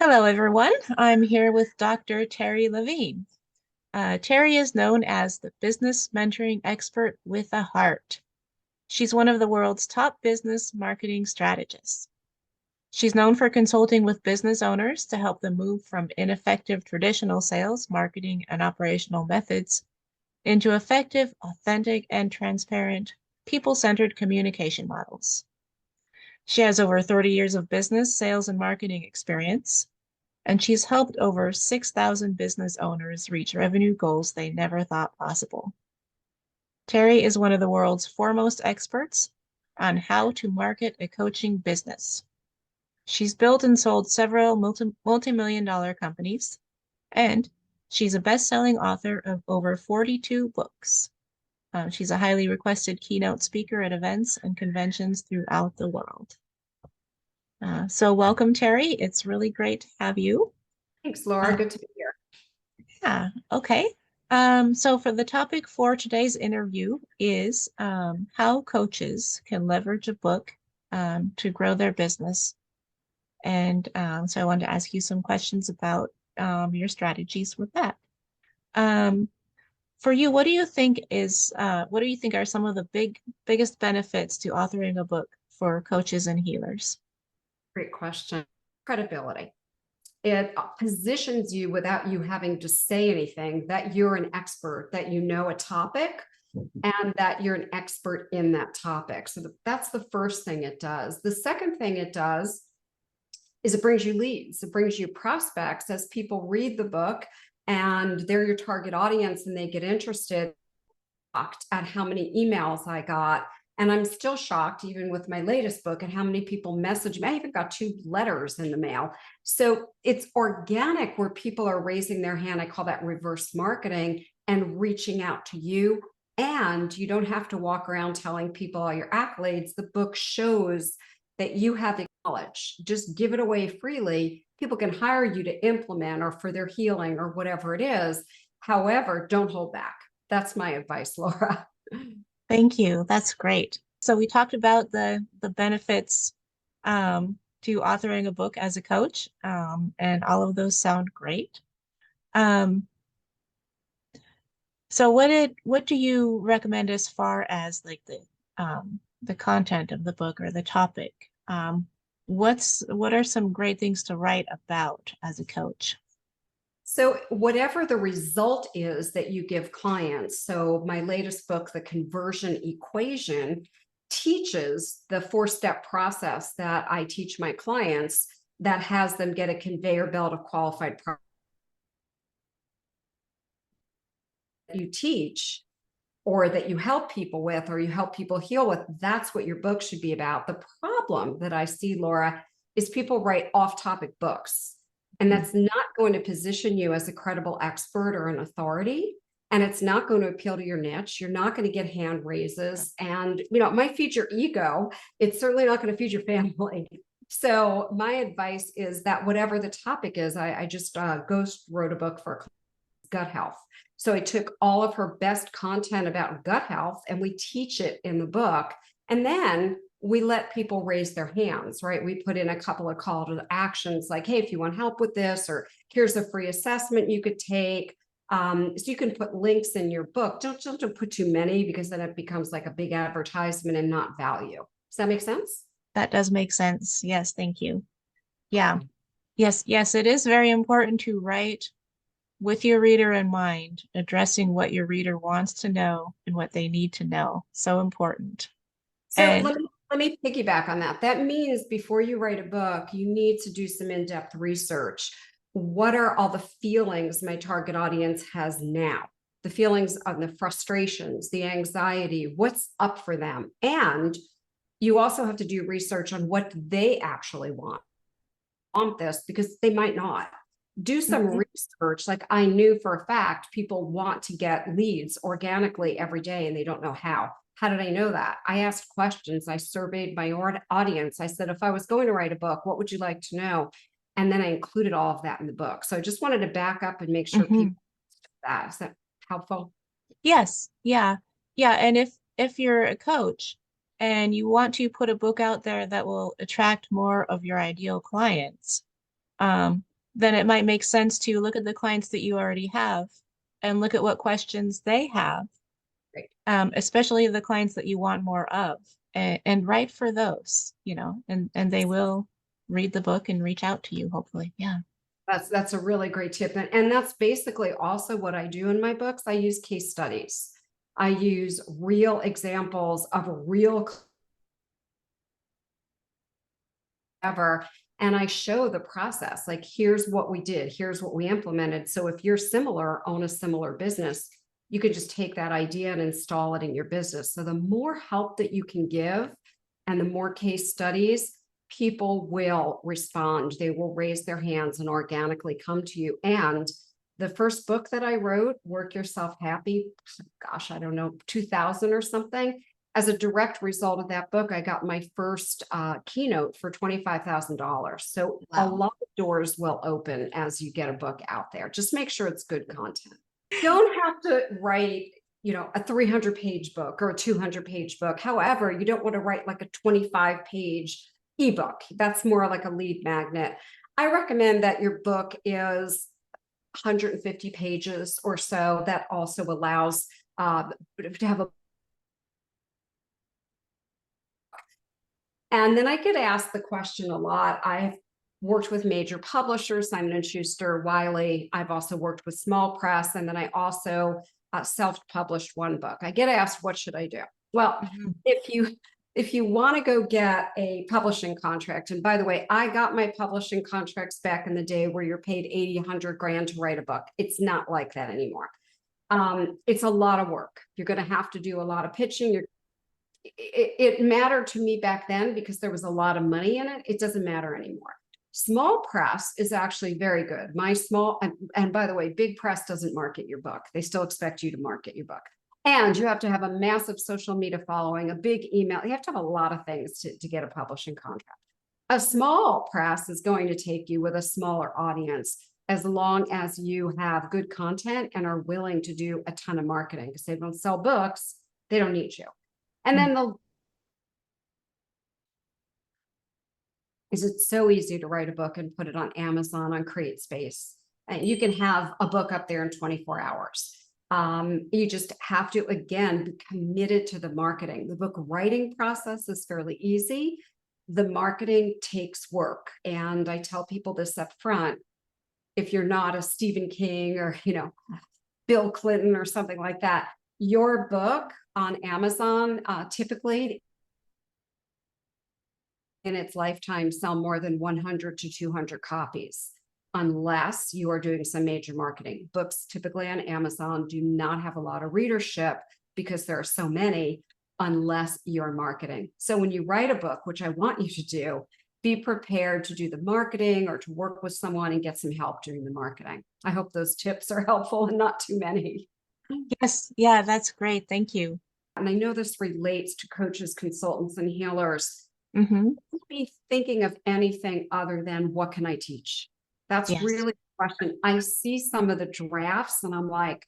Hello, everyone. I'm here with Dr. Terry Levine. Terry is known as the business mentoring expert with a heart. She's one of the world's top business marketing strategists. She's known for consulting with business owners to help them move from ineffective traditional sales, marketing, and operational methods into effective, authentic, and transparent, people-centered communication models. She has over 30 years of business, sales, and marketing experience, and she's helped over 6,000 business owners reach revenue goals they never thought possible. Terry is one of the world's foremost experts on how to market a coaching business. She's built and sold several multi-million dollar companies, and she's a best-selling author of over 42 books. She's a highly requested keynote speaker at events and conventions throughout the world. So welcome, Terry. It's really great to have you. Thanks, Laura. Uh, Good to be here. Yeah, okay. So for the topic for today's interview is how coaches can leverage a book to grow their business. And so I wanted to ask you some questions about your strategies with that. Um, for you, what do you think are some of the biggest benefits to authoring a book for coaches and healers? Great question. Credibility. It positions you without you having to say anything that you're an expert, that you know a topic, and that you're an expert in that topic. So that's the first thing it does. The second thing it does is it brings you leads. It brings you prospects as people read the book and they're your target audience and they get interested. Shocked at how many emails I got. And I'm still shocked, even with my latest book, at how many people message me. I even got 2 letters in the mail. So it's organic where people are raising their hand. I call that reverse marketing and reaching out to you. And you don't have to walk around telling people all your accolades. The book shows that you have the knowledge. Just give it away freely. People can hire you to implement or for their healing or whatever it is. However, don't hold back. That's my advice, Laura. Thank you. That's great. So we talked about the benefits to authoring a book as a coach, and all of those sound great. Um, so what do you recommend as far as like the content of the book or the topic? What are some great things to write about as a coach? So, whatever the result is that you give clients, so my latest book, The Conversion Equation, teaches the 4-step process that I teach my clients that has them get a conveyor belt of qualified products you teach or that you help people with or you help people heal with. That's what your book should be about. The problem that I see, Laura, is people write off-topic books. And that's not going to position you as a credible expert or an authority. And it's not going to appeal to your niche. You're not going to get hand raises. And, it might feed your ego. It's certainly not going to feed your family. So my advice is that whatever the topic is, I just ghost wrote a book for gut health. So I took all of her best content about gut health and we teach it in the book. And then we let people raise their hands, right? We put in a couple of call to actions like, hey, if you want help with this, or here's a free assessment you could take. So you can put links in your book. Don't put too many because then it becomes like a big advertisement and not value. Does that make sense? That does make sense. Yes, thank you. Yeah. Yes, it is very important to write with your reader in mind, addressing what your reader wants to know and what they need to know. So important. So And let me piggyback on that. That means before you write a book, you need to do some in-depth research. What are all the feelings my target audience has now? The feelings of the frustrations, the anxiety, what's up for them? And you also have to do research on what they actually want this because they might not. Do some mhm, research. Like I knew for a fact people want to get leads organically every day and they don't know how. How did I know that? I asked questions. I surveyed my audience. I said, if I was going to write a book, what would you like to know? And then I included all of that in the book. So I just wanted to back up and make sure mhm. people that. Is that helpful? Yes, yeah. Yeah, and if you're a coach and you want to put a book out there that will attract more of your ideal clients, then it might make sense to look at the clients that you already have and look at what questions they have, Right. especially the clients that you want more of, and write for those, and they will read the book and reach out to you, hopefully. Yeah. That's a really great tip. And that's basically also what I do in my books. I use case studies. I use real examples of real ever, and I show the process. Like, here's what we did, here's what we implemented. So if you're similar, own a similar business, you could just take that idea and install it in your business. So the more help that you can give and the more case studies, people will respond. They will raise their hands and organically come to you. And the first book that I wrote, Work Yourself Happy, gosh, I don't know, 2000 or something. As a direct result of that book, I got my first keynote for $25,000. So a Wow. lot of doors will open as you get a book out there. Just make sure it's good content. Don't have to write, a 300-page book or a 200-page book. However, you don't want to write like a 25-page ebook. That's more like a lead magnet. I recommend that your book is 150 pages or so. That also allows to have a. And then I get asked the question a lot. I've worked with major publishers, Simon and Schuster, Wiley. I've also worked with small press, and then I also self-published one book. I get asked, what should I do? Well, Mhm. if you want to go get a publishing contract, and by the way, I got my publishing contracts back in the day where you're paid 80, 100 grand to write a book. It's not like that anymore. It's a lot of work. You're going to have to do a lot of pitching. It mattered to me back then because there was a lot of money in it. It doesn't matter anymore. Small press is actually very good. My small, and by the way, big press doesn't market your book. They still expect you to market your book. And you have to have a massive social media following, a big email. You have to have a lot of things to get a publishing contract. A small press is going to take you with a smaller audience as long as you have good content and are willing to do a ton of marketing, because they don't sell books, they don't need you. And then it's so easy to write a book and put it on Amazon, on CreateSpace. And you can have a book up there in 24 hours. You just have to, again, be committed to the marketing. The book writing process is fairly easy. The marketing takes work. And I tell people this up front. If you're not a Stephen King or, Bill Clinton or something like that, your book on Amazon typically in its lifetime sell more than 100 to 200 copies, unless you are doing some major marketing. Books typically on Amazon do not have a lot of readership because there are so many, unless you're marketing. So when you write a book, which I want you to do, be prepared to do the marketing or to work with someone and get some help doing the marketing. I hope those tips are helpful and not too many. Yes. Yeah, that's great. Thank you. And I know this relates to coaches, consultants, and healers. Hmm. Be thinking of anything other than what can I teach? That's Yes. really the question. I see some of the drafts and I'm like,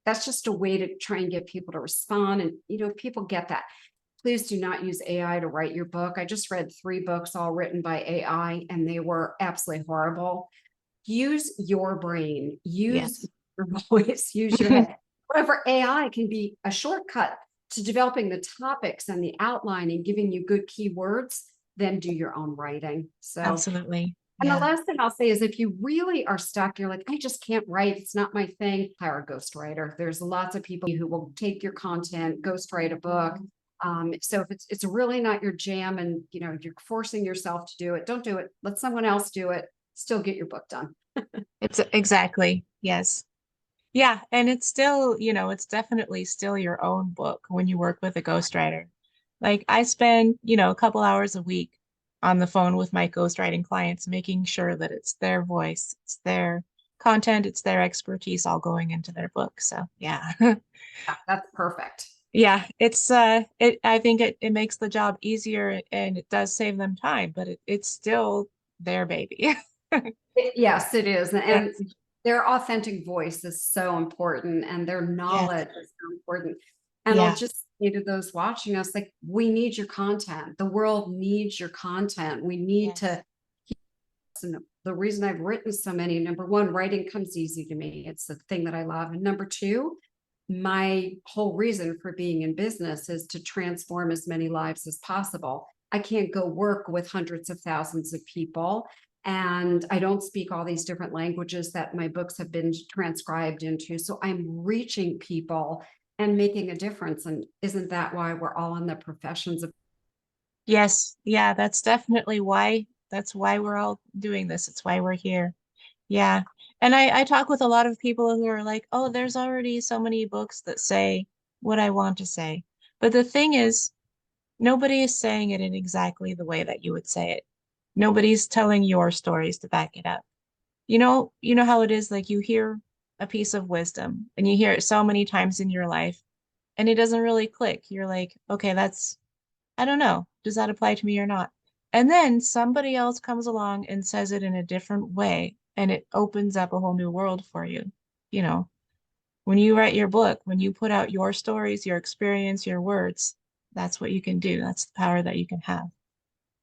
that's just a way to try and get people to respond. And, people get that. Please do not use AI to write your book. I just read 3 books all written by AI and they were absolutely horrible. Use your brain, use Yes. your voice, use your head. Whatever, AI can be a shortcut to developing the topics and the outline and giving you good keywords, then do your own writing. So, Absolutely. and the Yeah. last thing I'll say is if you really are stuck, you're like, I just can't write, it's not my thing, hire a ghostwriter. There's lots of people who will take your content, ghostwrite a book. So if it's really not your jam and you're forcing yourself to do it, don't do it. Let someone else do it. Still get your book done. It's exactly. Yes. Yeah. And it's still, it's definitely still your own book when you work with a ghostwriter. Like I spend, a couple hours a week on the phone with my ghostwriting clients, making sure that it's their voice, it's their content, it's their expertise all going into their book. So yeah. Yeah, that's perfect. Yeah, I think it makes the job easier and it does save them time, but it's still their baby. Yes, it is. And Yes. their authentic voice is so important and their Yes. knowledge is so important. And I'll Yeah. just say to those watching us, like, we need your content. The world needs your content. We need Yes. to And the reason I've written so many, number one, writing comes easy to me. It's the thing that I love. And number two, my whole reason for being in business is to transform as many lives as possible. I can't go work with hundreds of thousands of people. And I don't speak all these different languages that my books have been transcribed into. So I'm reaching people and making a difference. And isn't that why we're all in the professions of? Yes, yeah, that's why we're all doing this. It's why we're here. Yeah. And I talk with a lot of people who are like, oh, there's already so many books that say what I want to say. But the thing is, nobody is saying it in exactly the way that you would say it. Nobody's telling your stories to back it up. You know how it is, like you hear a piece of wisdom and you hear it so many times in your life and it doesn't really click. You're like, okay, I don't know. Does that apply to me or not? And then somebody else comes along and says it in a different way, and it opens up a whole new world for you. You know, when you write your book, when you put out your stories, your experience, your words, that's what you can do. That's the power that you can have.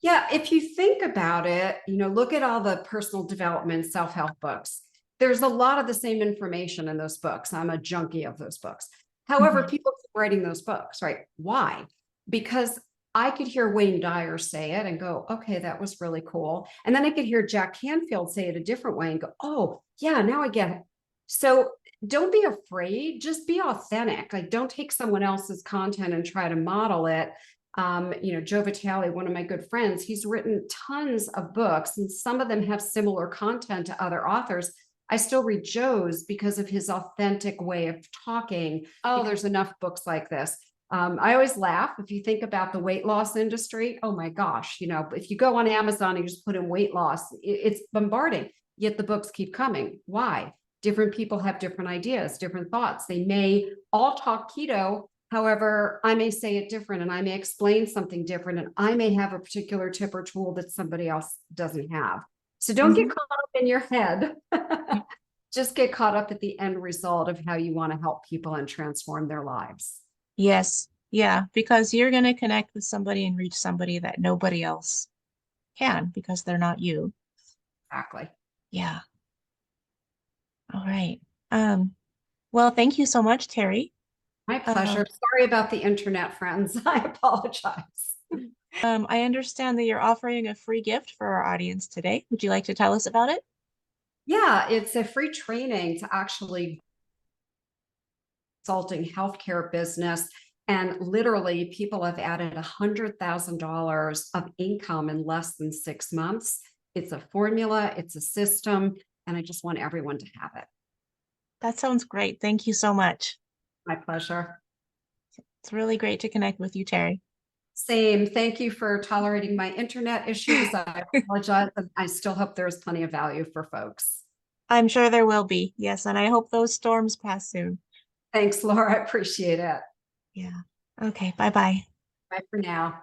Yeah, if you think about it, look at all the personal development, self-help books. There's a lot of the same information in those books. I'm a junkie of those books. However, Mhm. people keep writing those books, right? Why? Because I could hear Wayne Dyer say it and go, okay, that was really cool. And then I could hear Jack Canfield say it a different way and go, oh, yeah, now I get it. So don't be afraid, just be authentic. Like, don't take someone else's content and try to model it. Joe Vitale, one of my good friends, he's written tons of books, and some of them have similar content to other authors. I still read Joe's because of his authentic way of talking. Oh, there's enough books like this. I always laugh if you think about the weight loss industry. Oh my gosh, if you go on Amazon and you just put in weight loss, it's bombarding. Yet the books keep coming. Why? Different people have different ideas, different thoughts. They may all talk keto. However, I may say it different and I may explain something different and I may have a particular tip or tool that somebody else doesn't have. So don't get Mhm. caught up in your head. Just get caught up at the end result of how you want to help people and transform their lives. Yes. Yeah, because you're going to connect with somebody and reach somebody that nobody else can because they're not you. Exactly. Yeah. All right. Um, well, thank you so much, Terry. My pleasure. Um, Sorry about the internet, friends. I apologize. I understand that you're offering a free gift for our audience today. Would you like to tell us about it? Yeah, it's a free training to actually consulting healthcare business. And literally, people have added $100,000 of income in less than 6 months. It's a formula, it's a system, and I just want everyone to have it. That sounds great. Thank you so much. My pleasure. It's really great to connect with you, Terry. Same. Thank you for tolerating my internet issues. I apologize. I still hope there's plenty of value for folks. I'm sure there will be. Yes, and I hope those storms pass soon. Thanks, Laura. I appreciate it. Yeah. Okay, bye-bye. Bye for now.